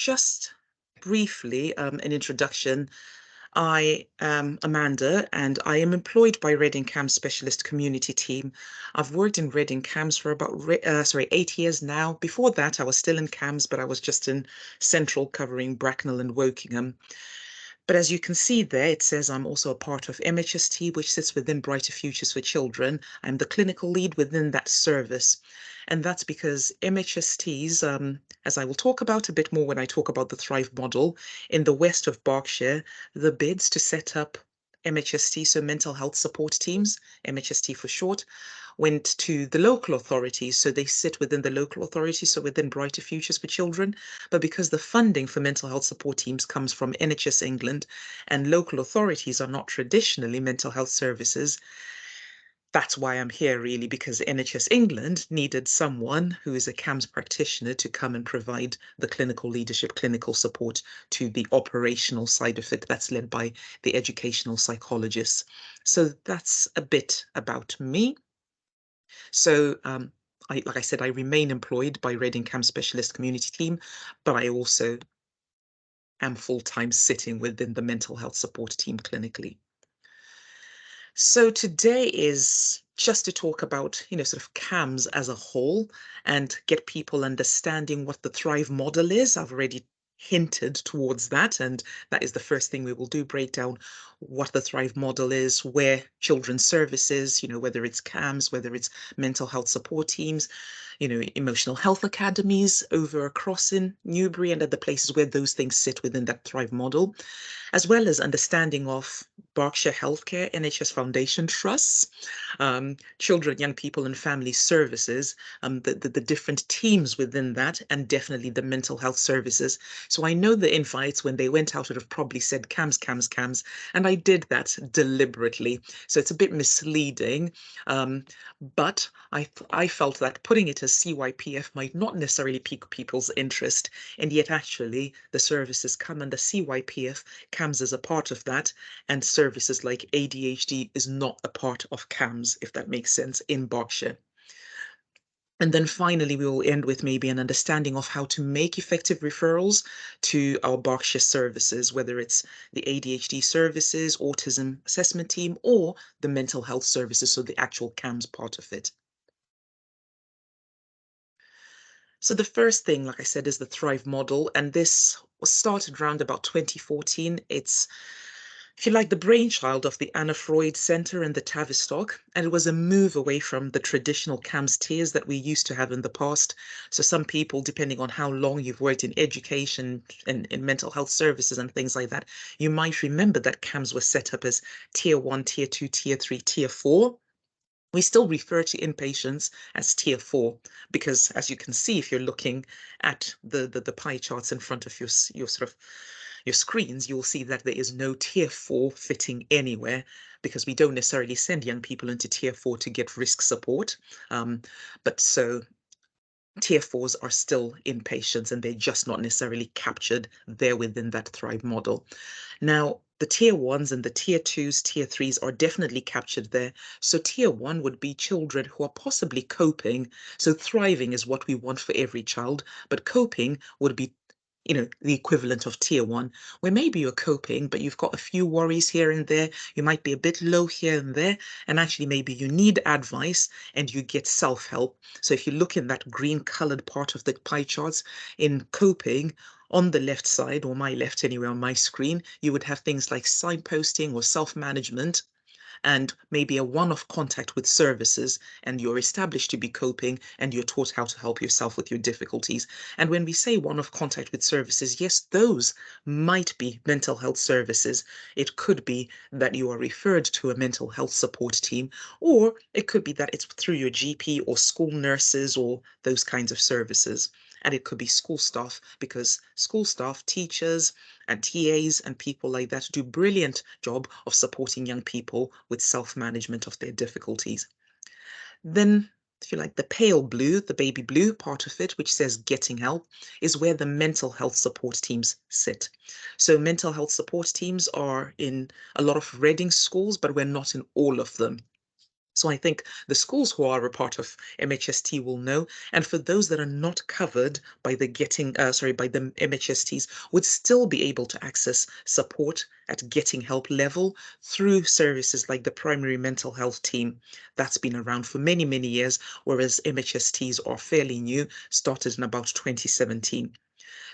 just briefly, an introduction. I am Amanda, and I am employed by Reading CAMHS Specialist Community Team. I've worked in Reading CAMHS for about 8 years now. Before that, I was still in CAMHS, but I was just in Central, covering Bracknell and Wokingham. But as you can see there, it says I'm also a part of MHST, which sits within Brighter Futures for Children. I'm the clinical lead within that service. And that's because MHSTs, as I will talk about a bit more when I talk about the Thrive model, in the west of Berkshire, the bids to set up MHST, so mental health support teams, MHST for short, went to the local authorities. So they sit within the local authorities, so within Brighter Futures for Children. But because the funding for mental health support teams comes from NHS England and local authorities are not traditionally mental health services, that's why I'm here really, because NHS England needed someone who is a CAMHS practitioner to come and provide the clinical leadership, clinical support to the operational side of it that's led by the educational psychologists. So that's a bit about me. So like I said, I remain employed by Reading CAMHS Specialist Community Team, but I also am full-time sitting within the mental health support team clinically. So today is just to talk about, sort of CAMHS as a whole and get people understanding what the Thrive model is. I've already hinted towards that, and that is the first thing we will do, break down what the Thrive model is, where children's services, whether it's CAMHS, whether it's mental health support teams, emotional health academies over across in Newbury and other places where those things sit within that Thrive model, as well as understanding of Berkshire Healthcare, NHS Foundation Trusts, children, young people and family services, the different teams within that, and definitely the mental health services. So I know the invites, when they went out, would have probably said CAMHS, CAMHS, CAMHS, and I did that deliberately. So it's a bit misleading, but I felt that putting it as CYPF might not necessarily pique people's interest, and yet actually the services come under CYPF. CAMHS is a part of that, and services like ADHD is not a part of CAMHS, if that makes sense, in Berkshire. And then finally, we will end with maybe an understanding of how to make effective referrals to our Berkshire services, whether it's the ADHD services, autism assessment team, or the mental health services, so the actual CAMHS part of it. So the first thing, like I said, is the Thrive model, and this was started around about 2014. It's, if you like, the brainchild of the Anna Freud Center and the Tavistock, and it was a move away from the traditional CAMHS tiers that we used to have in the past. So some people, depending on how long you've worked in education and in mental health services and things like that, you might remember that CAMHS was set up as tier 1, tier 2, tier 3, tier 4. We still refer to inpatients as tier 4 because, as you can see, if you're looking at the pie charts in front of your screens, you'll see that there is no tier 4 fitting anywhere, because we don't necessarily send young people into tier 4 to get risk support. But so tier 4s are still inpatients, and they're just not necessarily captured there within that Thrive model. Now, the tier 1s and the tier 2s, tier 3s are definitely captured there. So tier 1 would be children who are possibly coping. So thriving is what we want for every child, but coping would be, the equivalent of tier 1, where maybe you're coping, but you've got a few worries here and there. You might be a bit low here and there, and actually maybe you need advice and you get self-help. So if you look in that green colored part of the pie charts, in coping, on the left side, or my left anyway on my screen, you would have things like signposting or self-management, and maybe a one-off contact with services, and you're established to be coping and you're taught how to help yourself with your difficulties. And when we say one-off contact with services, yes, those might be mental health services. It could be that you are referred to a mental health support team, or it could be that it's through your GP or school nurses or those kinds of services. And it could be school staff, because school staff, teachers and TAs and people like that do a brilliant job of supporting young people with self-management of their difficulties. Then, if you like, the pale blue, the baby blue part of it, which says getting help, is where the mental health support teams sit. So mental health support teams are in a lot of Reading schools, but we're not in all of them. So I think the schools who are a part of MHST will know, and for those that are not covered by the by the MHSTs, would still be able to access support at getting help level through services like the primary mental health team that's been around for many, many years, whereas MHSTs are fairly new, started in about 2017.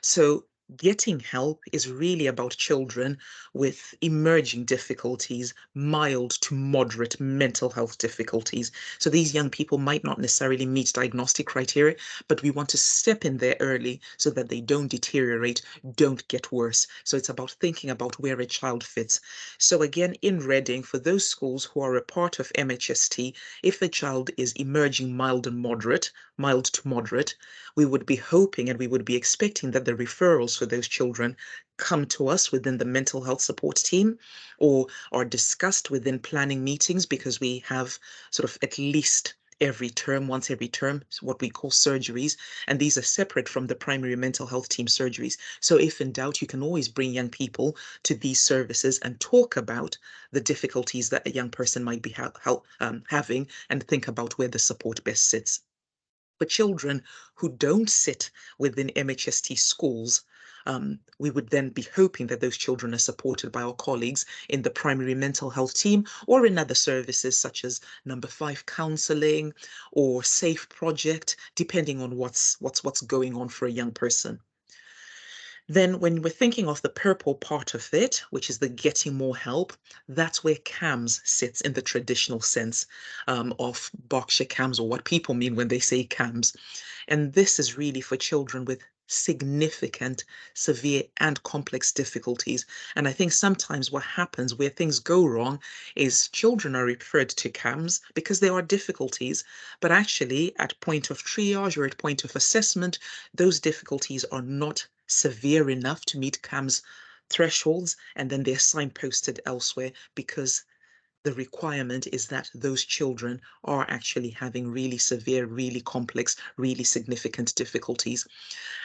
So getting help is really about children with emerging difficulties, mild to moderate mental health difficulties. So these young people might not necessarily meet diagnostic criteria, but we want to step in there early so that they don't deteriorate, don't get worse. So it's about thinking about where a child fits. So again, in Reading, for those schools who are a part of MHST, if a child is emerging mild and moderate, mild to moderate, we would be hoping and we would be expecting that the referrals for those children come to us within the mental health support team or are discussed within planning meetings, because we have sort of at least every term, once every term, what we call surgeries, and these are separate from the primary mental health team surgeries. So if in doubt, you can always bring young people to these services and talk about the difficulties that a young person might be having, and think about where the support best sits. For children who don't sit within MHST schools, we would then be hoping that those children are supported by our colleagues in the primary mental health team or in other services such as number 5 counselling or safe project, depending on what's going on for a young person. Then when we're thinking of the purple part of it, which is the getting more help, that's where CAMHS sits in the traditional sense of Berkshire CAMHS, or what people mean when they say CAMHS. And this is really for children with significant, severe, and complex difficulties. And I think sometimes what happens where things go wrong is children are referred to CAMHS because there are difficulties, but actually at point of triage or at point of assessment, those difficulties are not severe enough to meet CAMHS thresholds, and then they're signposted elsewhere because the requirement is that those children are actually having really severe, really complex, really significant difficulties.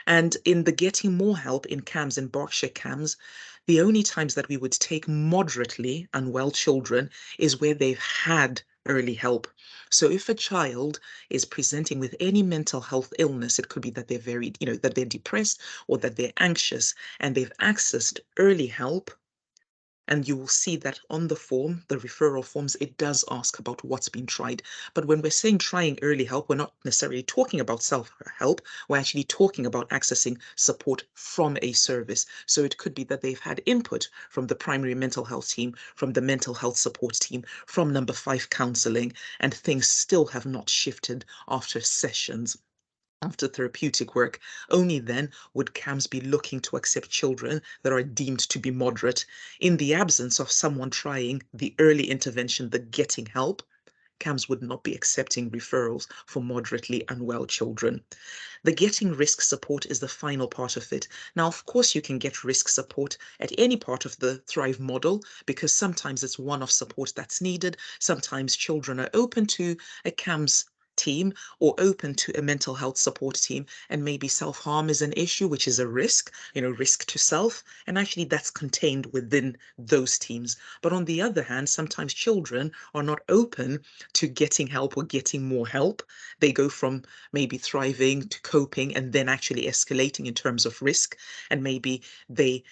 And in the getting more help in CAMHS, in Berkshire CAMHS, the only times that we would take moderately unwell children is where they've had early help. So if a child is presenting with any mental health illness, it could be that they're very, that they're depressed or that they're anxious, and they've accessed early help, and you will see that on the form, the referral forms, it does ask about what's been tried. But when we're saying trying early help, we're not necessarily talking about self-help. We're actually talking about accessing support from a service. So it could be that they've had input from the primary mental health team, from the mental health support team, from number 5 counselling, and things still have not shifted after sessions. After therapeutic work, only then would CAMHS be looking to accept children that are deemed to be moderate. In the absence of someone trying the early intervention, the getting help, CAMHS would not be accepting referrals for moderately unwell children. The getting risk support is the final part of it. Now, of course, you can get risk support at any part of the Thrive model, because sometimes it's one-off support that's needed. Sometimes children are open to a CAMHS team or open to a mental health support team, and maybe self-harm is an issue, which is a risk, risk to self, and actually that's contained within those teams. But on the other hand, sometimes children are not open to getting help or getting more help. They go from maybe thriving to coping and then actually escalating in terms of risk, and maybe they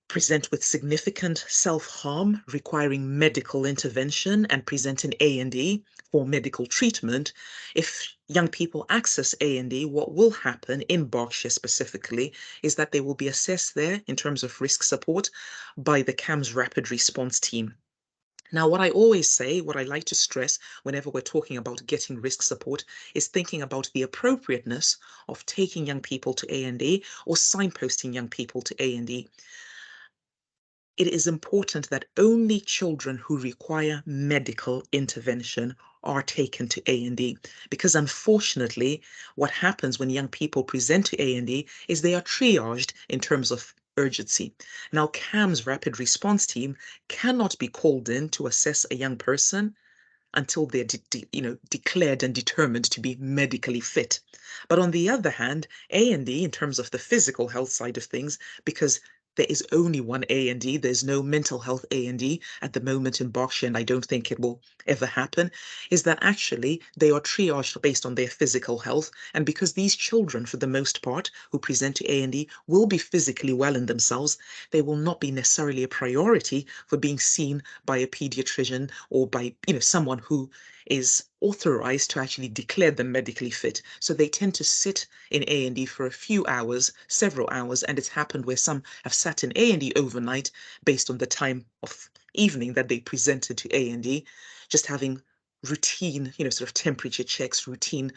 present with significant self-harm requiring medical intervention and present an A&E for medical treatment. If young people access A&E, what will happen in Berkshire specifically is that they will be assessed there in terms of risk support by the CAMHS Rapid Response Team. Now, what I always say, what I like to stress whenever we're talking about getting risk support, is thinking about the appropriateness of taking young people to A&E or signposting young people to A&E. It is important that only children who require medical intervention are taken to A&E, because unfortunately, what happens when young people present to A&E is they are triaged in terms of urgency. Now, CAMHS Rapid Response Team cannot be called in to assess a young person until they're declared and determined to be medically fit. But on the other hand, A&E, in terms of the physical health side of things, because there is only one A&E. There's no mental health A&E at the moment in Berkshire, and I don't think it will ever happen, is that actually they are triaged based on their physical health. And because these children, for the most part, who present to A&E will be physically well in themselves, they will not be necessarily a priority for being seen by a pediatrician or by, someone who is authorized to actually declare them medically fit. So they tend to sit in A&E for a few hours, several hours, and it's happened where some have sat in A&E overnight based on the time of evening that they presented to A&E, just having routine, sort of temperature checks, routine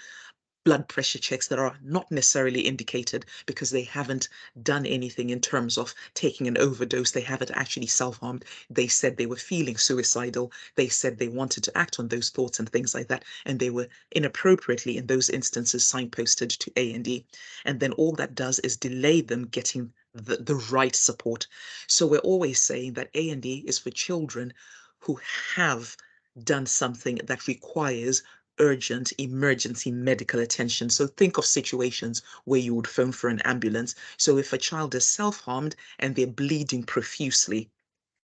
blood pressure checks that are not necessarily indicated because they haven't done anything in terms of taking an overdose. They haven't actually self-harmed. They said they were feeling suicidal. They said they wanted to act on those thoughts and things like that. And they were inappropriately, in those instances, signposted to A&E. And then all that does is delay them getting the right support. So we're always saying that A&E is for children who have done something that requires urgent emergency medical attention. So think of situations where you would phone for an ambulance. So if a child is self-harmed and they're bleeding profusely,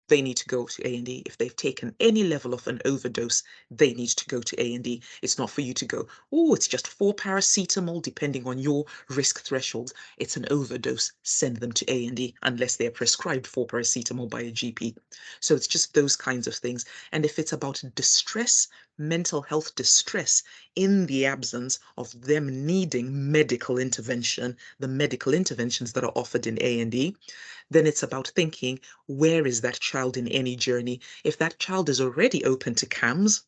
they need to go to A&E. If they've taken any level of an overdose, they need to go to A&E. It's not for you to go, oh, it's just 4 paracetamol, depending on your risk thresholds. It's an overdose. Send them to A&E unless they're prescribed 4 paracetamol by a GP. So it's just those kinds of things. And if it's about distress, mental health distress, in the absence of them needing medical intervention, the medical interventions that are offered in A&E, then it's about thinking, where is that child in any journey? If that child is already open to CAMHS,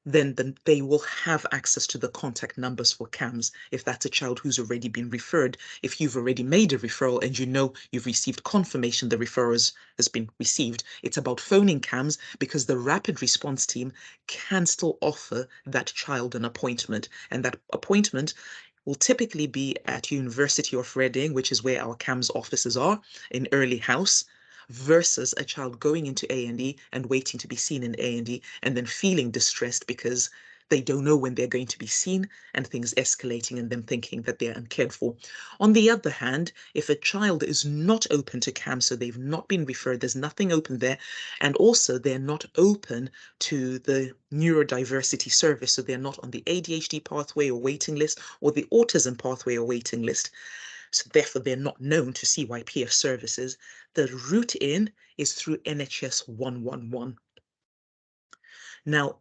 then they will have access to the contact numbers for CAMHS. If that's a child who's already been referred, if you've already made a referral and you know you've received confirmation the referral has been received, it's about phoning CAMHS because the rapid response team can still offer that child an appointment. And that appointment will typically be at University of Reading, which is where our CAMHS offices are, in Early House, versus a child going into A&E and waiting to be seen in A&E and then feeling distressed because they don't know when they're going to be seen and things escalating and them thinking that they're uncared for. On the other hand, if a child is not open to CAMHS, so they've not been referred, there's nothing open there, and also they're not open to the neurodiversity service, so they're not on the ADHD pathway or waiting list or the autism pathway or waiting list, so therefore they're not known to CYPF services, the route in is through NHS 111. Now,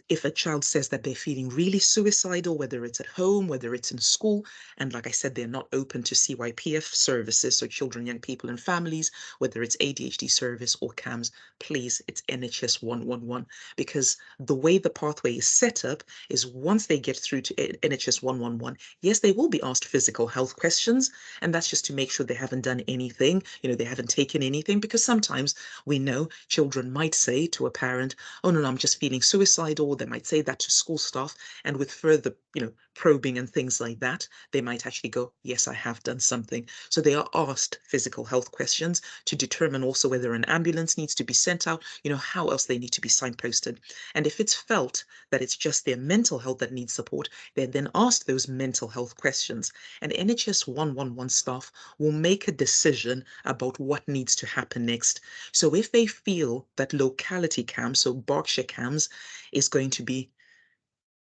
if a child says that they're feeling really suicidal, whether it's at home, whether it's in school, and like I said, they're not open to CYPF services, so children, young people and families, whether it's ADHD service or CAMHS, please, it's NHS 111. Because the way the pathway is set up is once they get through to NHS 111, yes, they will be asked physical health questions, and that's just to make sure they haven't done anything, they haven't taken anything, because sometimes we know children might say to a parent, oh no, I'm just feeling suicidal. They might say that to school staff, and with further, probing and things like that, they might actually go, yes, I have done something. So they are asked physical health questions to determine also whether an ambulance needs to be sent out, how else they need to be signposted. And if it's felt that it's just their mental health that needs support, they're then asked those mental health questions. And NHS 111 staff will make a decision about what needs to happen next. So if they feel that locality CAMHS, so Berkshire CAMHS, is going to be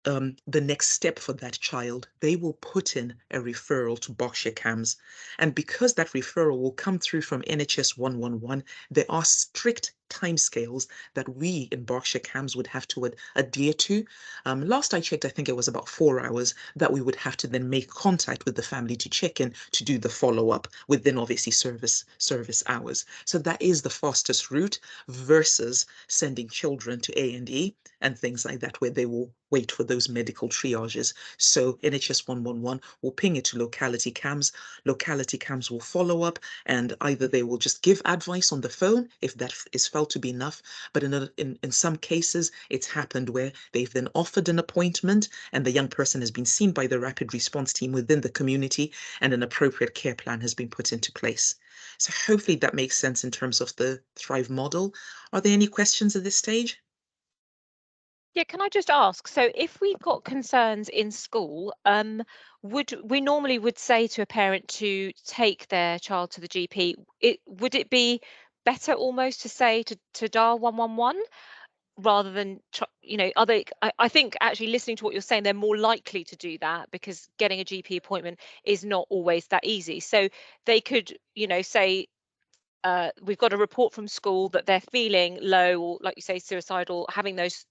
the next step for that child, they will put in a referral to Berkshire CAMHS. And because that referral will come through from NHS 111, there are strict timescales that we in Berkshire CAMHS would have to adhere to. Last I checked, I think it was about 4 hours that we would have to then make contact with the family to check in to do the follow-up within obviously service hours. So that is the fastest route versus sending children to A&E and things like that, where they will wait for those medical triages. So NHS 111 will ping it to locality CAMHS. Locality CAMHS will follow up, and either they will just give advice on the phone if that is felt to be enough. But in some cases, it's happened where they've then offered an appointment and the young person has been seen by the rapid response team within the community and an appropriate care plan has been put into place. So hopefully that makes sense in terms of the Thrive model. Are there any questions at this stage? Yeah, can I just ask, so if we've got concerns in school, we normally would say to a parent to take their child to the GP. Would it be better almost to say to dial 111 rather than I think actually listening to what you're saying, they're more likely to do that because getting a GP appointment is not always that easy. So they could, say, we've got a report from school that they're feeling low or, like you say, suicidal, having those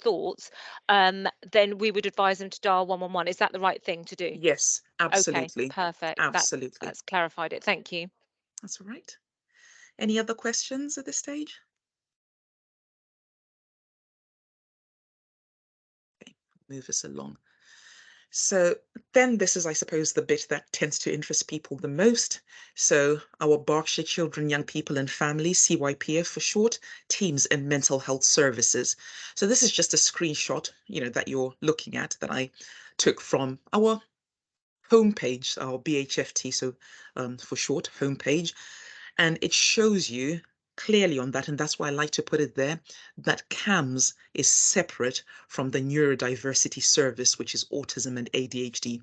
thoughts. Then we would advise them to dial 111. Is that the right thing to do? Yes, Okay, absolutely. perfect. That's Absolutely. that's clarified it. Thank you. That's all right. Any other questions at this stage? Okay, move us along. So then this is, I suppose, the bit that tends to interest people the most. So our Berkshire Children, Young People and Families, CYPF for short, teams in mental health services. So this is just a screenshot, that you're looking at that I took from our homepage, our BHFT, so for short, homepage. And it shows you clearly on that, and that's why I like to put it there, that CAMHS is separate from the neurodiversity service, which is autism and ADHD.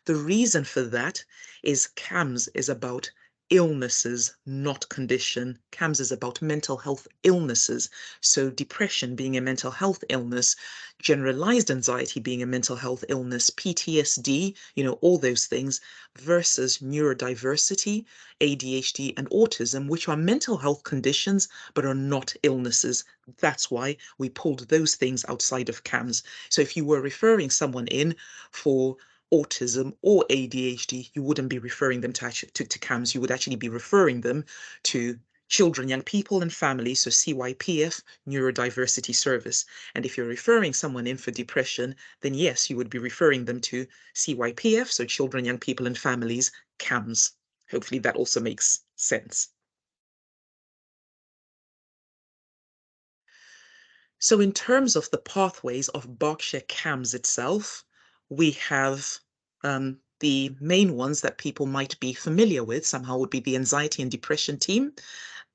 The reason for that is CAMHS is about illnesses, not condition. CAMHS is about mental health illnesses. So depression being a mental health illness, generalized anxiety being a mental health illness, PTSD, all those things, versus neurodiversity, ADHD, and autism, which are mental health conditions but are not illnesses. That's why we pulled those things outside of CAMHS. So if you were referring someone in for autism or ADHD, you wouldn't be referring them to CAMHS. You would actually be referring them to Children, Young People and Families, so CYPF, Neurodiversity Service. And if you're referring someone in for depression, then yes, you would be referring them to CYPF, so Children, Young People and Families, CAMHS. Hopefully that also makes sense. So in terms of the pathways of Berkshire CAMHS itself, we have the main ones that people might be familiar with somehow would be the anxiety and depression team,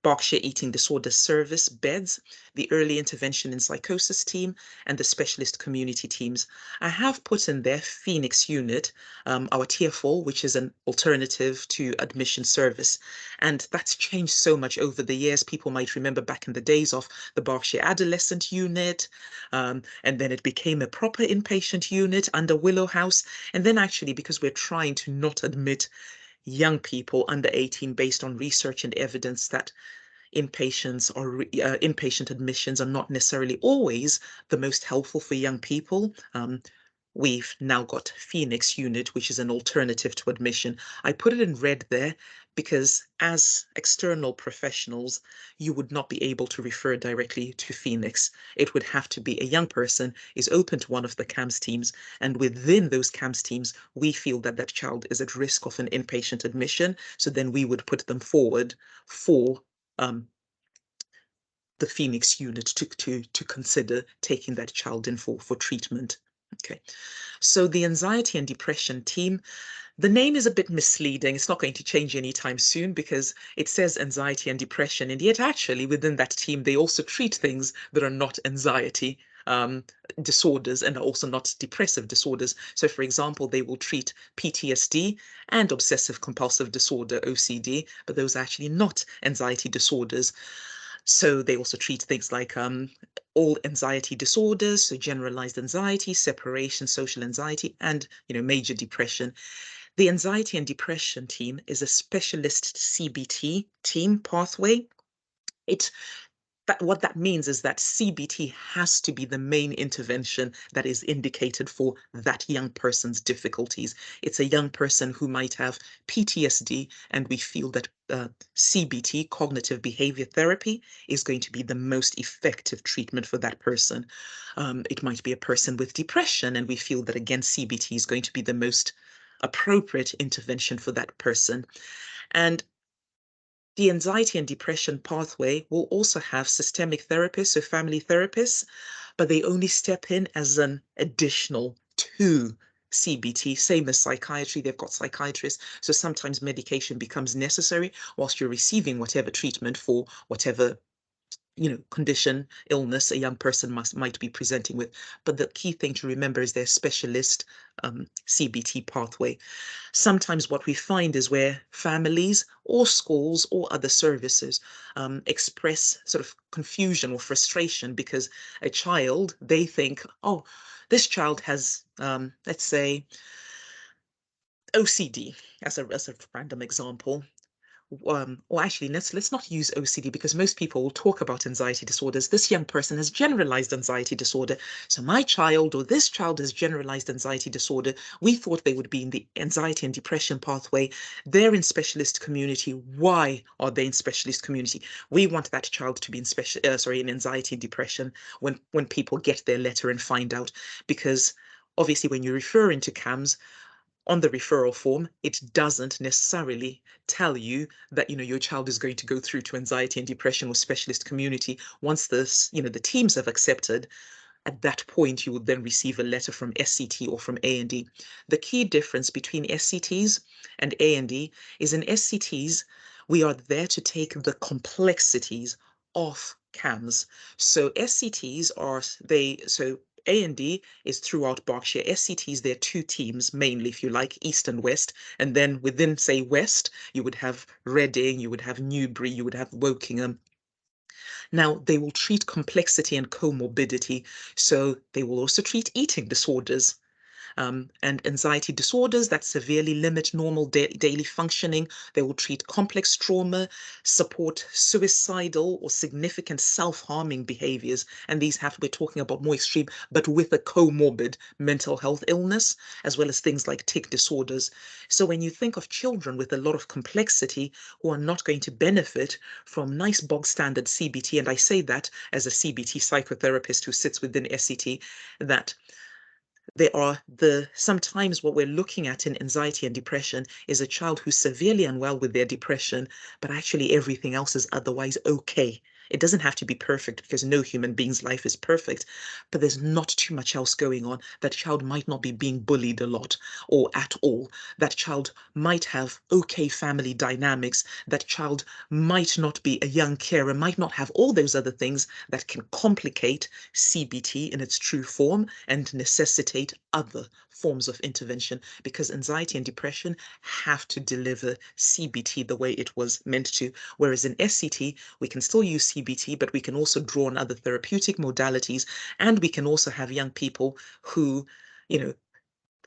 Berkshire Eating Disorder Service beds, the early intervention in psychosis team, and the specialist community teams. I have put in there Phoenix unit, our TFO, which is an alternative to admission service. And that's changed so much over the years. People might remember back in the days of the Berkshire Adolescent Unit, and then it became a proper inpatient unit under Willow House. And then actually, because we're trying to not admit young people under 18 based on research and evidence that inpatient admissions are not necessarily always the most helpful for young people. We've now got Phoenix unit, which is an alternative to admission. I put it in red there because as external professionals, you would not be able to refer directly to Phoenix. It would have to be a young person is open to one of the CAMHS teams, and within those CAMHS teams, we feel that that child is at risk of an inpatient admission. So then we would put them forward for the Phoenix unit to consider taking that child in for treatment. Okay, so the anxiety and depression team, the name is a bit misleading. It's not going to change anytime soon because it says anxiety and depression, and yet actually within that team, they also treat things that are not anxiety disorders and are also not depressive disorders. So for example, they will treat PTSD and obsessive compulsive disorder, OCD, but those are actually not anxiety disorders. So they also treat things like all anxiety disorders, so generalized anxiety, separation, social anxiety, and major depression. The anxiety and depression team is a specialist CBT team pathway. It what that means is that CBT has to be the main intervention that is indicated for that young person's difficulties. It's a young person who might have PTSD, and we feel that CBT, cognitive behavior therapy, is going to be the most effective treatment for that person. It might be a person with depression, and we feel that again, CBT is going to be the most appropriate intervention for that person. And the anxiety and depression pathway will also have systemic therapists, so family therapists, but they only step in as an additional to CBT, same as psychiatry. They've got psychiatrists. So sometimes medication becomes necessary whilst you're receiving whatever treatment for whatever condition, illness a young person might be presenting with. But the key thing to remember is their specialist CBT pathway. Sometimes what we find is where families or schools or other services express sort of confusion or frustration because a child, they think, oh, this child has, let's say, OCD as a random example. Or actually, let's not use OCD because most people will talk about anxiety disorders. This young person has generalized anxiety disorder. So my child or this child has generalized anxiety disorder. We thought they would be in the anxiety and depression pathway. They're in specialist community. Why are they in specialist community? We want that child to be in anxiety and depression when people get their letter and find out, because obviously when you refer into CAMHS, on the referral form, it doesn't necessarily tell you that your child is going to go through to anxiety and depression or specialist community. Once the teams have accepted, at that point you will then receive a letter from SCT or from A&D. The key difference between SCTs and A&D is in SCTs, we are there to take the complexities off CAMHS. So SCTs so A&D is throughout Berkshire. SCTs, there are two teams mainly, if you like, East and West. And then within, say, West, you would have Reading, you would have Newbury, you would have Wokingham. Now, they will treat complexity and comorbidity. So they will also treat eating disorders. And anxiety disorders that severely limit normal daily functioning. They will treat complex trauma, support suicidal or significant self-harming behaviors. And we're talking about more extreme, but with a comorbid mental health illness, as well as things like tic disorders. So when you think of children with a lot of complexity who are not going to benefit from nice bog standard CBT, and I say that as a CBT psychotherapist who sits within SCT, that sometimes what we're looking at in anxiety and depression is a child who's severely unwell with their depression, but actually everything else is otherwise okay. It doesn't have to be perfect because no human being's life is perfect, but there's not too much else going on. That child might not be being bullied a lot or at all. That child might have okay family dynamics. That child might not be a young carer, might not have all those other things that can complicate CBT in its true form and necessitate other forms of intervention, because anxiety and depression have to deliver CBT the way it was meant to. Whereas in SCT, we can still use CBT, but we can also draw on other therapeutic modalities. And we can also have young people who, you know,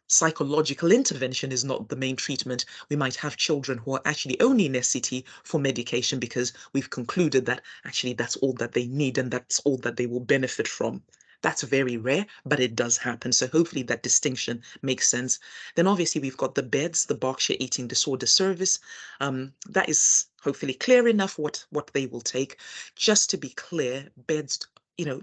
psychological intervention is not the main treatment. We might have children who are actually only in SCT for medication because we've concluded that actually that's all that they need and that's all that they will benefit from. That's very rare, but it does happen. So hopefully that distinction makes sense. Then obviously we've got the BEDS, the Berkshire Eating Disorder Service. That is hopefully clear enough what they will take. Just to be clear, BEDS,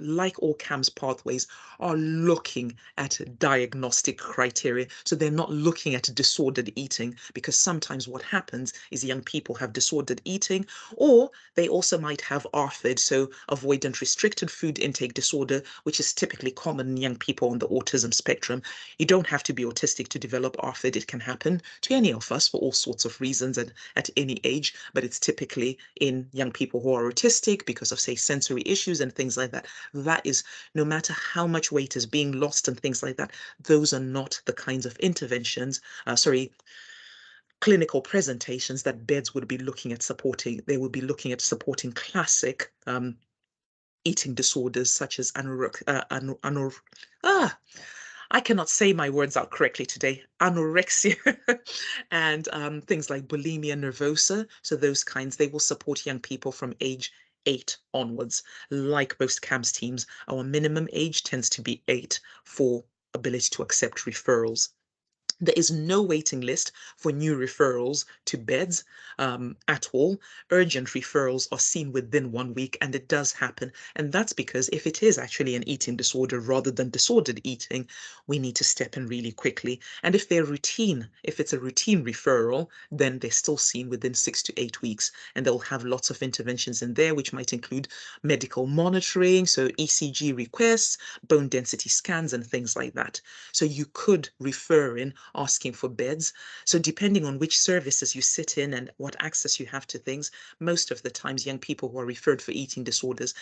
like all CAMHS pathways, are looking at diagnostic criteria. So they're not looking at disordered eating, because sometimes what happens is young people have disordered eating, or they also might have ARFID, so avoidant restricted food intake disorder, which is typically common in young people on the autism spectrum. You don't have to be autistic to develop ARFID. It can happen to any of us for all sorts of reasons and at any age, but it's typically in young people who are autistic because of, say, sensory issues and things like that. That is, no matter how much weight is being lost and things like that, those are not the kinds of interventions, clinical presentations that BEDS would be looking at supporting. They would be looking at supporting classic eating disorders such as I cannot say my words out correctly today. Anorexia and things like bulimia nervosa. So those kinds, they will support young people from age 8 onwards. Like most CAMHS teams, our minimum age tends to be 8 for ability to accept referrals. There is no waiting list for new referrals to BEDS at all. Urgent referrals are seen within 1 week, and it does happen. And that's because if it is actually an eating disorder rather than disordered eating, we need to step in really quickly. And if it's a routine referral, then they're still seen within 6 to 8 weeks. And they'll have lots of interventions in there, which might include medical monitoring, so ECG requests, bone density scans, and things like that. So you could refer in asking for beds. So depending on which services you sit in and what access you have to things, most of the times young people who are referred for eating disorders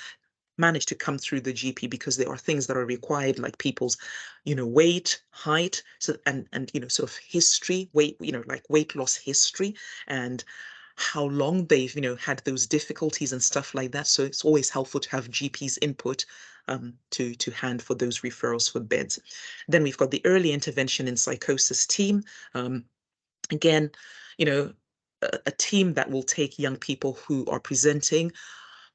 manage to come through the GP because there are things that are required, like people's, weight, height, so and sort of history, weight, like weight loss history, and how long they've had those difficulties and stuff like that. So it's always helpful to have GP's input to hand for those referrals for beds. Then we've got the early intervention in psychosis team. Again, you know, a team that will take young people who are presenting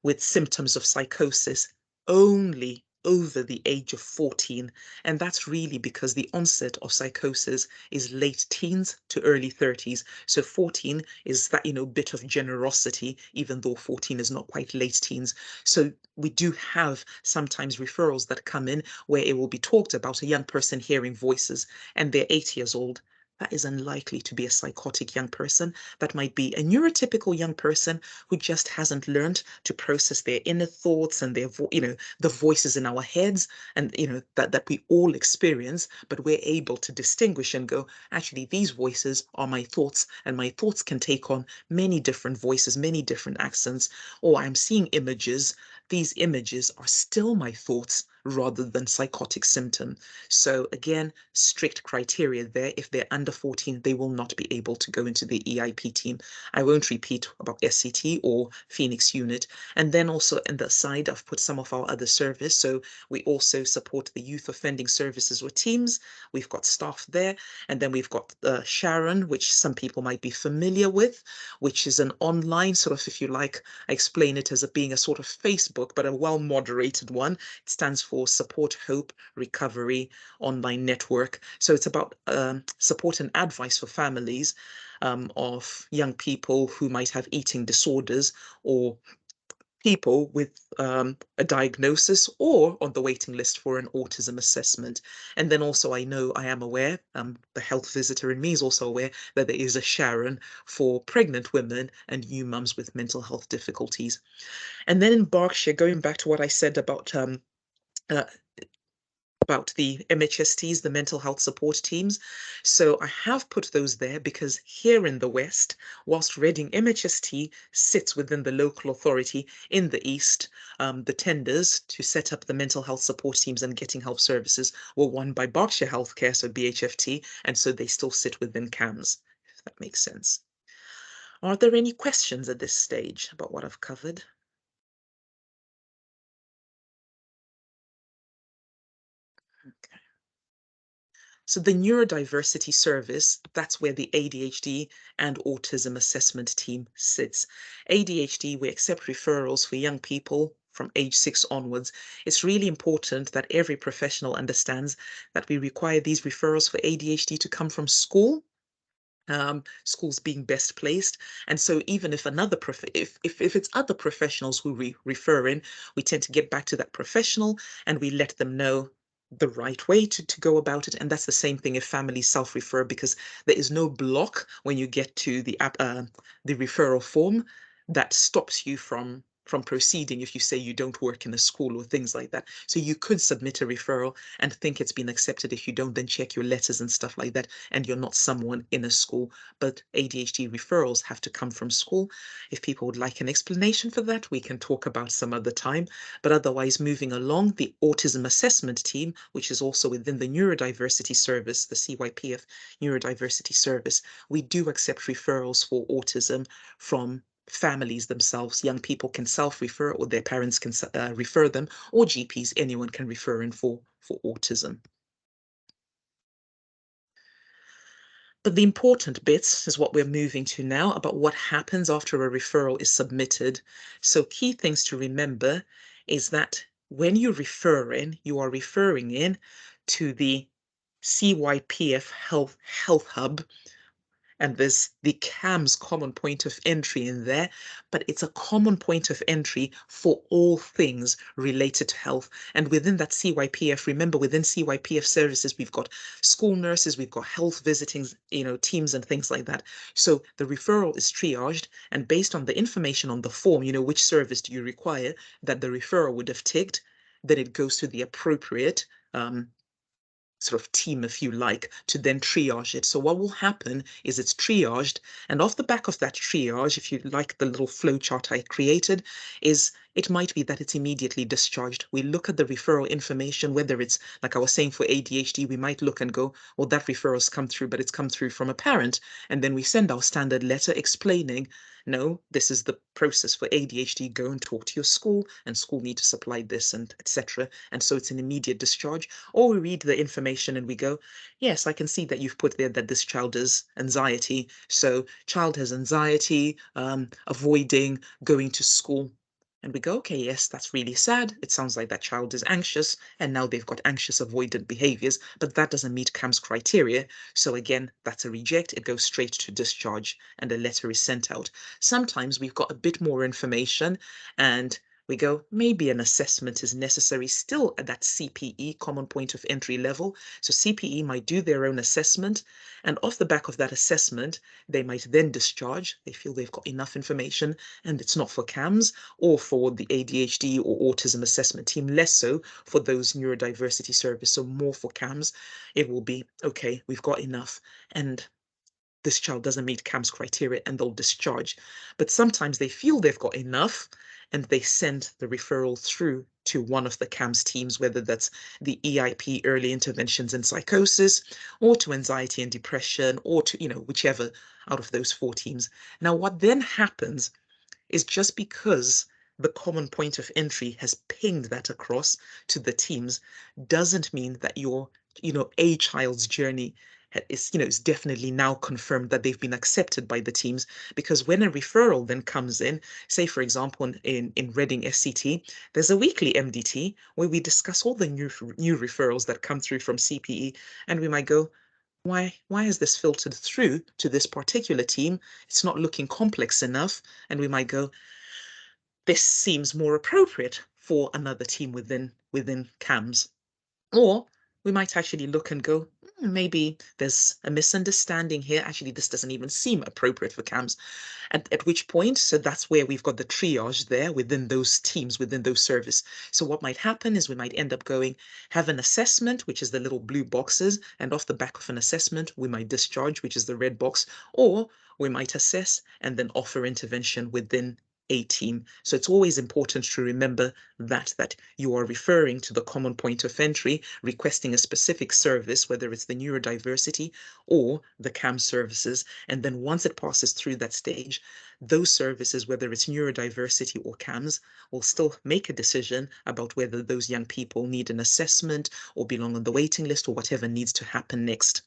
with symptoms of psychosis only over the age of 14. And that's really because the onset of psychosis is late teens to early 30s. So 14 is that, bit of generosity, even though 14 is not quite late teens. So we do have sometimes referrals that come in where it will be talked about a young person hearing voices and they're 8 years old. That is unlikely to be a psychotic young person. That might be a neurotypical young person who just hasn't learned to process their inner thoughts and their the voices in our heads, and that we all experience, but we're able to distinguish and go, actually these voices are my thoughts, and my thoughts can take on many different voices, many different accents, or I'm seeing images. These images are still my thoughts rather than psychotic symptom. So again, strict criteria there. If they're under 14, they will not be able to go into the EIP team. I won't repeat about SCT or Phoenix unit. And then also in the side, I've put some of our other service. So we also support the youth offending services or teams. We've got staff there. And then we've got Sharon, which some people might be familiar with, which is an online sort of, if you like, I explain it as being a sort of Facebook, but a well-moderated one. It stands for Support, Hope, Recovery Online Network. So it's about support and advice for families of young people who might have eating disorders, or people with a diagnosis or on the waiting list for an autism assessment. And then also I am aware, the health visitor in me is also aware that there is a Sharon for pregnant women and new mums with mental health difficulties. And then in Berkshire, going back to what I said uh, about the MHSTs, the mental health support teams. So I have put those there because here in the West, whilst Reading MHST sits within the local authority, in the East, the tenders to set up the mental health support teams and getting help services were won by Berkshire Healthcare, so BHFT, and so they still sit within CAMHS, if that makes sense. Are there any questions at this stage about what I've covered? Okay. So the neurodiversity service, that's where the ADHD and autism assessment team sits. ADHD, we accept referrals for young people from age 6 onwards. It's really important that every professional understands that we require these referrals for ADHD to come from school, schools being best placed. And so even if if it's other professionals who we refer in, we tend to get back to that professional and we let them know the right way to go about it. And that's the same thing if families self-refer, because there is no block when you get to the referral form that stops you from proceeding if you say you don't work in a school or things like that. So you could submit a referral and think it's been accepted. If you don't, then check your letters and stuff like that, and you're not someone in a school. But ADHD referrals have to come from school. If people would like an explanation for that, we can talk about some other time. But otherwise, moving along, the autism assessment team, which is also within the neurodiversity service, the CYPF neurodiversity service, we do accept referrals for autism from families themselves. Young people can self-refer, or their parents can refer them, or GPs, anyone can refer in for autism. But the important bits is what we're moving to now, about what happens after a referral is submitted. So key things to remember is that when you refer in, you are referring in to the CYPF Health Hub, and there's the CAMHS common point of entry in there, but it's a common point of entry for all things related to health. And within that CYPF, remember, within CYPF services, we've got school nurses, we've got health visiting, teams and things like that. So the referral is triaged, and based on the information on the form, which service do you require, that the referral would have ticked, then it goes to the appropriate sort of team, if you like, to then triage it. So what will happen is it's triaged, and off the back of that triage, if you like the little flow chart I created, is it might be that it's immediately discharged. We look at the referral information, whether it's, like I was saying, for ADHD, we might look and go, well, that referral's come through, but it's come through from a parent. And then we send our standard letter explaining, no, this is the process for ADHD. Go and talk to your school, and school need to supply this, and etc. And so it's an immediate discharge. Or we read the information and we go, yes, I can see that you've put there that this child has anxiety. So child has anxiety, avoiding going to school. And we go, okay, yes, that's really sad. It sounds like that child is anxious, and now they've got anxious avoidant behaviors, but that doesn't meet CAMHS criteria. So again, that's a reject. It goes straight to discharge, and a letter is sent out. Sometimes we've got a bit more information, and we go, maybe an assessment is necessary still at that CPE, common point of entry level. So CPE might do their own assessment, and off the back of that assessment, they might then discharge. They feel they've got enough information and it's not for CAMHS or for the ADHD or autism assessment team, less so for those neurodiversity service. So more for CAMHS, it will be, okay, we've got enough. And this child doesn't meet CAMHS criteria, and they'll discharge. But sometimes they feel they've got enough and they send the referral through to one of the CAMHS teams, whether that's the EIP, early interventions in psychosis, or to anxiety and depression, or to, whichever out of those 4 teams. Now, what then happens is, just because the common point of entry has pinged that across to the teams doesn't mean that your, a child's journey is definitely now confirmed that they've been accepted by the teams. Because when a referral then comes in, say for example in Reading SCT, there's a weekly MDT where we discuss all the new referrals that come through from CPE, and we might go, why is this filtered through to this particular team? It's not looking complex enough. And we might go, this seems more appropriate for another team within CAMHS. Or we might actually look and go, maybe there's a misunderstanding here. Actually, this doesn't even seem appropriate for CAMHS. At which point, so that's where we've got the triage there within those teams, within those services. So what might happen is we might end up going, have an assessment, which is the little blue boxes, and off the back of an assessment, we might discharge, which is the red box, or we might assess and then offer intervention within a team. So it's always important to remember that you are referring to the common point of entry, requesting a specific service, whether it's the neurodiversity or the CAMHS services. And then once it passes through that stage, those services, whether it's neurodiversity or CAMHS, will still make a decision about whether those young people need an assessment or belong on the waiting list or whatever needs to happen next.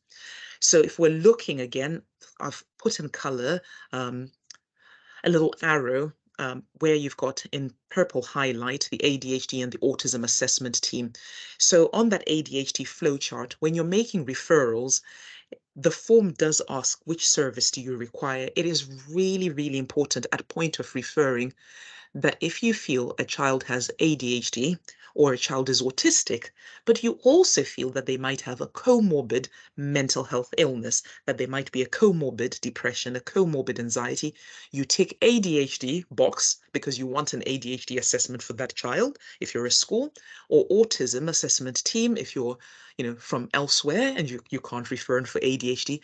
So if we're looking again, I've put in color a little arrow where you've got in purple highlight the ADHD and the autism assessment team. So on that ADHD flowchart, when you're making referrals, the form does ask which service do you require. It is really, really important at point of referring that if you feel a child has ADHD or a child is autistic, but you also feel that they might have a comorbid mental health illness, that they might be a comorbid depression, a comorbid anxiety, you tick ADHD box because you want an ADHD assessment for that child if you're a school, or autism assessment team if you're from elsewhere and you can't refer for ADHD.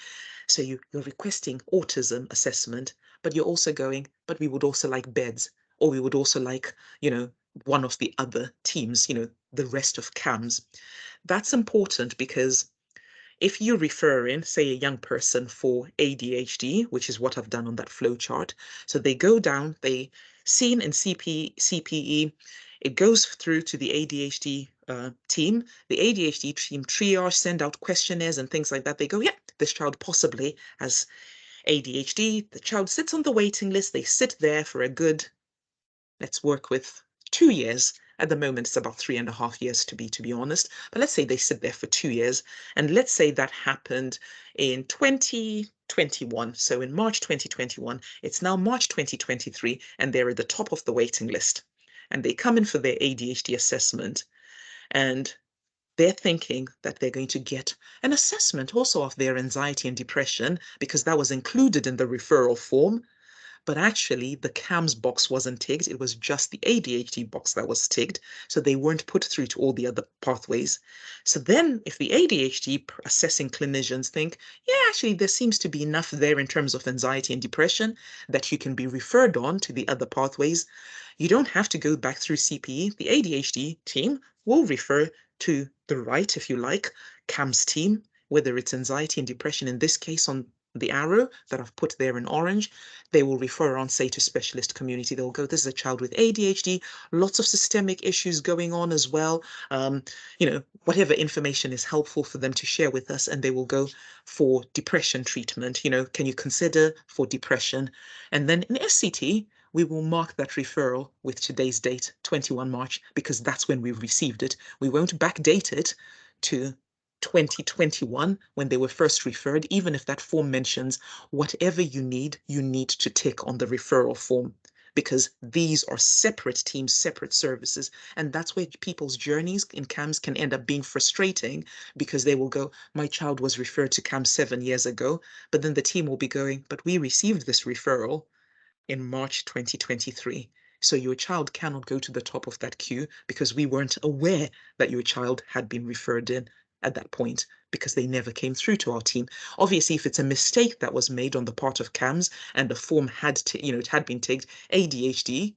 So you're requesting autism assessment, but you're also going, but we would also like beds, or we would also like, one of the other teams, the rest of CAMHS. That's important because if you refer in, say, a young person for ADHD, which is what I've done on that flow chart, so they go down, they seen in CPE, it goes through to the ADHD team. The ADHD team triage, send out questionnaires and things like that. They go, yeah, this child possibly has ADHD. The child sits on the waiting list. They sit there for a good, let's work with 2 years. At the moment, it's about 3.5 years to be honest. But let's say they sit there for 2 years. And let's say that happened in 2021. So in March 2021, it's now March 2023, and they're at the top of the waiting list. And they come in for their ADHD assessment. And they're thinking that they're going to get an assessment also of their anxiety and depression because that was included in the referral form. but actually the CAMHS box wasn't ticked. It was just the ADHD box that was ticked. So they weren't put through to all the other pathways. So then if the ADHD assessing clinicians think, yeah, actually there seems to be enough there in terms of anxiety and depression that you can be referred on to the other pathways, you don't have to go back through CPE. The ADHD team will refer to the right, if you like, CAMHS team, whether it's anxiety and depression, in this case on the arrow that I've put there in orange, they will refer on, say, to specialist community. They'll go, this is a child with ADHD, lots of systemic issues going on as well. Whatever information is helpful for them to share with us, and they will go for depression treatment. Can you consider for depression? And then in SCT, we will mark that referral with today's date, 21 March, because that's when we received it. We won't backdate it to 2021 when they were first referred, even if that form mentions whatever you need to tick on the referral form, because these are separate teams, separate services. And that's where people's journeys in CAMHS can end up being frustrating, because they will go, my child was referred to CAMHS 7 years ago, but then the team will be going, but we received this referral in March 2023. So your child cannot go to the top of that queue because we weren't aware that your child had been referred in at that point, because they never came through to our team. Obviously, if it's a mistake that was made on the part of CAMHS and the form it had been tagged ADHD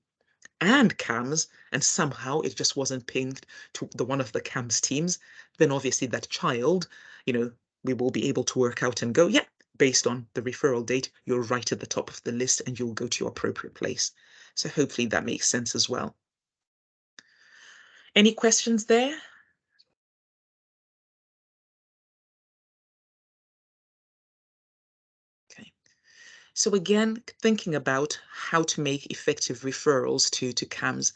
and CAMHS, and somehow it just wasn't pinged to the one of the CAMHS teams, then obviously that child, we will be able to work out and go, yeah, based on the referral date, you're right at the top of the list and you'll go to your appropriate place. So hopefully that makes sense as well. Any questions there? Okay. So again, thinking about how to make effective referrals to CAMHS,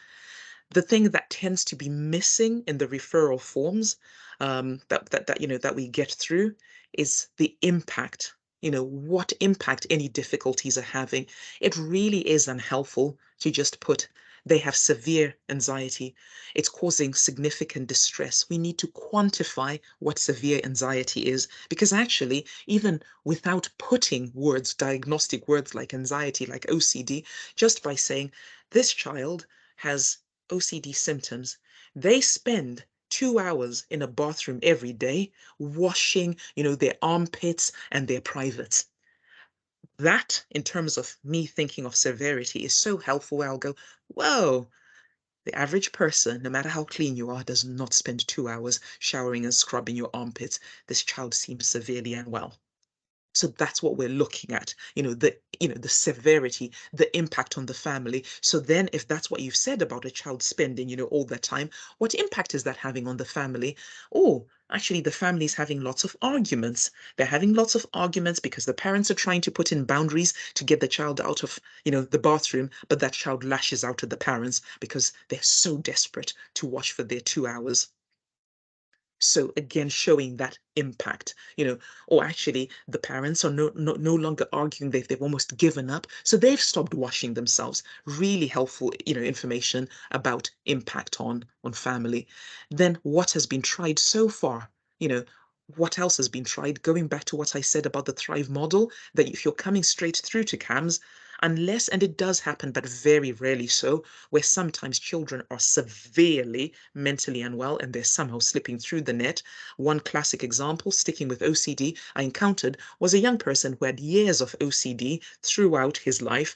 the thing that tends to be missing in the referral forms, that we get through, is the impact. What impact any difficulties are having. It really is unhelpful to just put, they have severe anxiety. It's causing significant distress. We need to quantify what severe anxiety is, because actually, even without putting words, diagnostic words like anxiety, like OCD, just by saying this child has OCD symptoms, they spend 2 hours in a bathroom every day washing, their armpits and their privates. That, in terms of me thinking of severity, is so helpful. I'll go, whoa, the average person, no matter how clean you are, does not spend 2 hours showering and scrubbing your armpits. This child seems severely unwell. So that's what we're looking at, the severity, the impact on the family. So then if that's what you've said about a child spending, all that time, what impact is that having on the family? Oh, actually, the family is having lots of arguments. They're having lots of arguments because the parents are trying to put in boundaries to get the child out of, the bathroom, but that child lashes out at the parents because they're so desperate to watch for their 2 hours. So again, showing that impact, or actually the parents are no longer arguing, they've almost given up. So they've stopped washing themselves. Really helpful, information about impact on family. Then what has been tried so far, you know, what else has been tried? Going back to what I said about the Thrive model, that if you're coming straight through to CAMHS, unless, and it does happen, but very rarely so, where sometimes children are severely mentally unwell and they're somehow slipping through the net. One classic example, sticking with OCD, I encountered was a young person who had years of OCD throughout his life.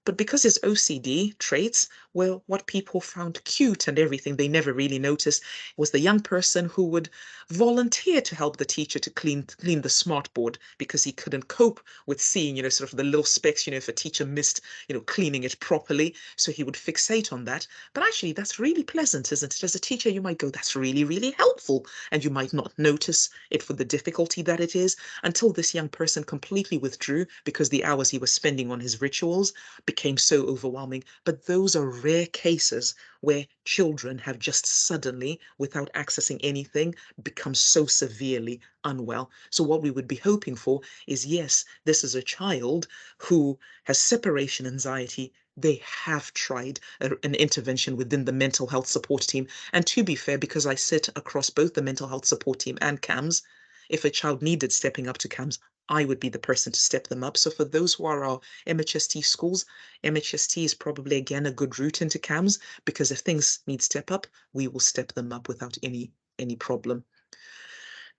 But because his OCD traits were what people found cute and everything, they never really noticed, was the young person who would volunteer to help the teacher to clean the smartboard because he couldn't cope with seeing, sort of the little specks, if a teacher missed, cleaning it properly. So he would fixate on that. But actually, that's really pleasant, isn't it? As a teacher, you might go, that's really, really helpful. And you might not notice it for the difficulty that it is, until this young person completely withdrew because the hours he was spending on his rituals became so overwhelming. But those are rare cases where children have just suddenly, without accessing anything, become so severely unwell. So what we would be hoping for is, yes, this is a child who has separation anxiety. They have tried an intervention within the mental health support team. And to be fair, because I sit across both the mental health support team and CAMHS, if a child needed stepping up to CAMHS, I would be the person to step them up. So for those who are our MHST schools, MHST is probably again a good route into CAMHS, because if things need step up, we will step them up without any problem.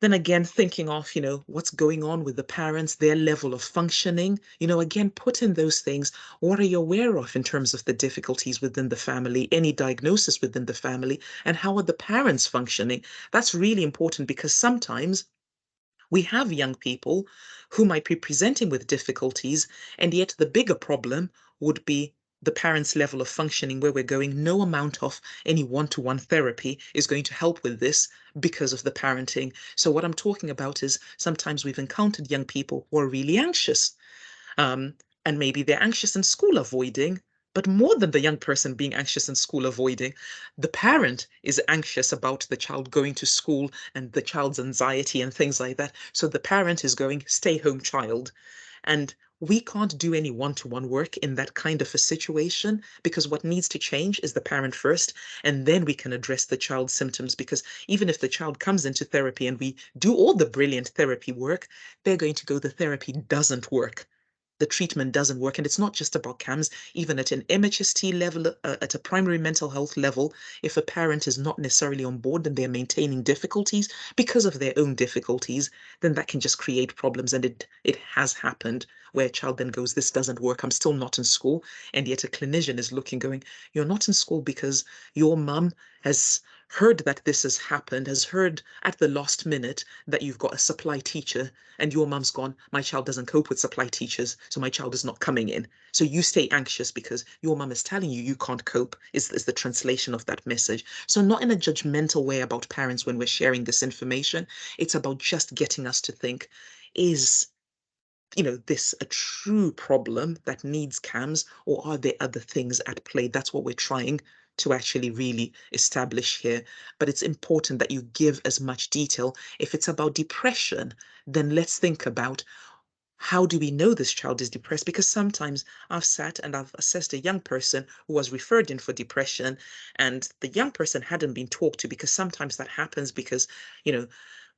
Then again, thinking of, what's going on with the parents, their level of functioning, again, put in those things. What are you aware of in terms of the difficulties within the family, any diagnosis within the family, and how are the parents functioning? That's really important, because sometimes we have young people who might be presenting with difficulties, and yet the bigger problem would be the parents' level of functioning, where we're going, no amount of any one-to-one therapy is going to help with this because of the parenting. So what I'm talking about is sometimes we've encountered young people who are really anxious, um, and maybe they're anxious in school avoiding, but more than the young person being anxious in school avoiding, the parent is anxious about the child going to school and the child's anxiety and things like that. So the parent is going, stay home, child. And we can't do any one-to-one work in that kind of a situation, because what needs to change is the parent first, and then we can address the child's symptoms. Because even if the child comes into therapy and we do all the brilliant therapy work, they're going to go, the therapy doesn't work, the treatment doesn't work. And it's not just about CAMHS, even at an MHST level, at a primary mental health level, if a parent is not necessarily on board and they're maintaining difficulties because of their own difficulties, then that can just create problems. And it has happened where a child then goes, this doesn't work, I'm still not in school. And yet a clinician is looking, going, you're not in school because your mum has heard that this has happened, has heard at the last minute that you've got a supply teacher, and your mum's gone, my child doesn't cope with supply teachers, so my child is not coming in. So you stay anxious because your mum is telling you you can't cope, is the translation of that message. So not in a judgmental way about parents when we're sharing this information. It's about just getting us to think, is this a true problem that needs CAMHS, or are there other things at play? That's what we're trying to actually really establish here. But it's important that you give as much detail. If it's about depression, then let's think about, how do we know this child is depressed? Because sometimes I've sat and I've assessed a young person who was referred in for depression, and the young person hadn't been talked to, because sometimes that happens because, you know,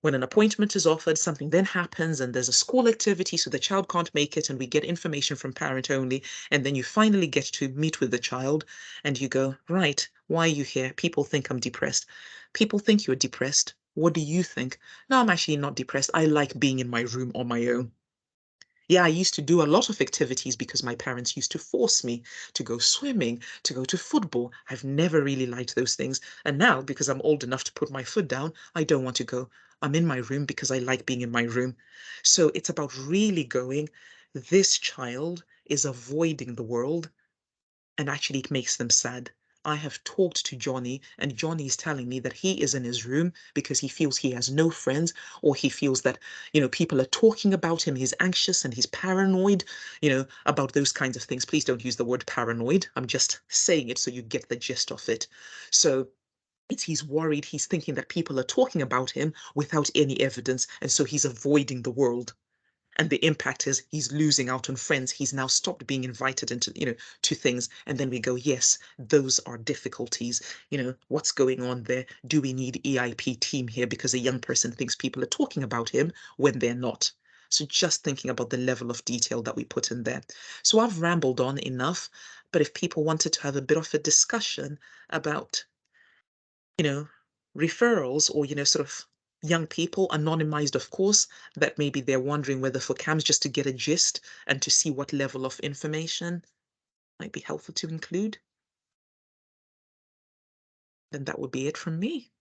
when an appointment is offered, something then happens and there's a school activity, so the child can't make it, and we get information from parent only. And then you finally get to meet with the child and you go, right, why are you here? People think I'm depressed. People think you're depressed. What do you think? No, I'm actually not depressed. I like being in my room on my own. Yeah, I used to do a lot of activities because my parents used to force me to go swimming, to go to football. I've never really liked those things. And now, because I'm old enough to put my foot down, I don't want to go. I'm in my room because I like being in my room. So it's about really going, this child is avoiding the world, and actually it makes them sad. I have talked to Johnny, and Johnny is telling me that he is in his room because he feels he has no friends, or he feels that, people are talking about him. He's anxious and he's paranoid, about those kinds of things. Please don't use the word paranoid. I'm just saying it so you get the gist of it. So he's worried, he's thinking that people are talking about him without any evidence, and so he's avoiding the world. And the impact is he's losing out on friends. He's now stopped being invited into, to things. And then we go, yes, those are difficulties. What's going on there? Do we need EIP team here because a young person thinks people are talking about him when they're not? So just thinking about the level of detail that we put in there. So I've rambled on enough, but if people wanted to have a bit of a discussion about, you know, referrals, or, sort of young people, anonymized, of course, that maybe they're wondering whether for CAMHS, just to get a gist and to see what level of information might be helpful to include, then that would be it from me.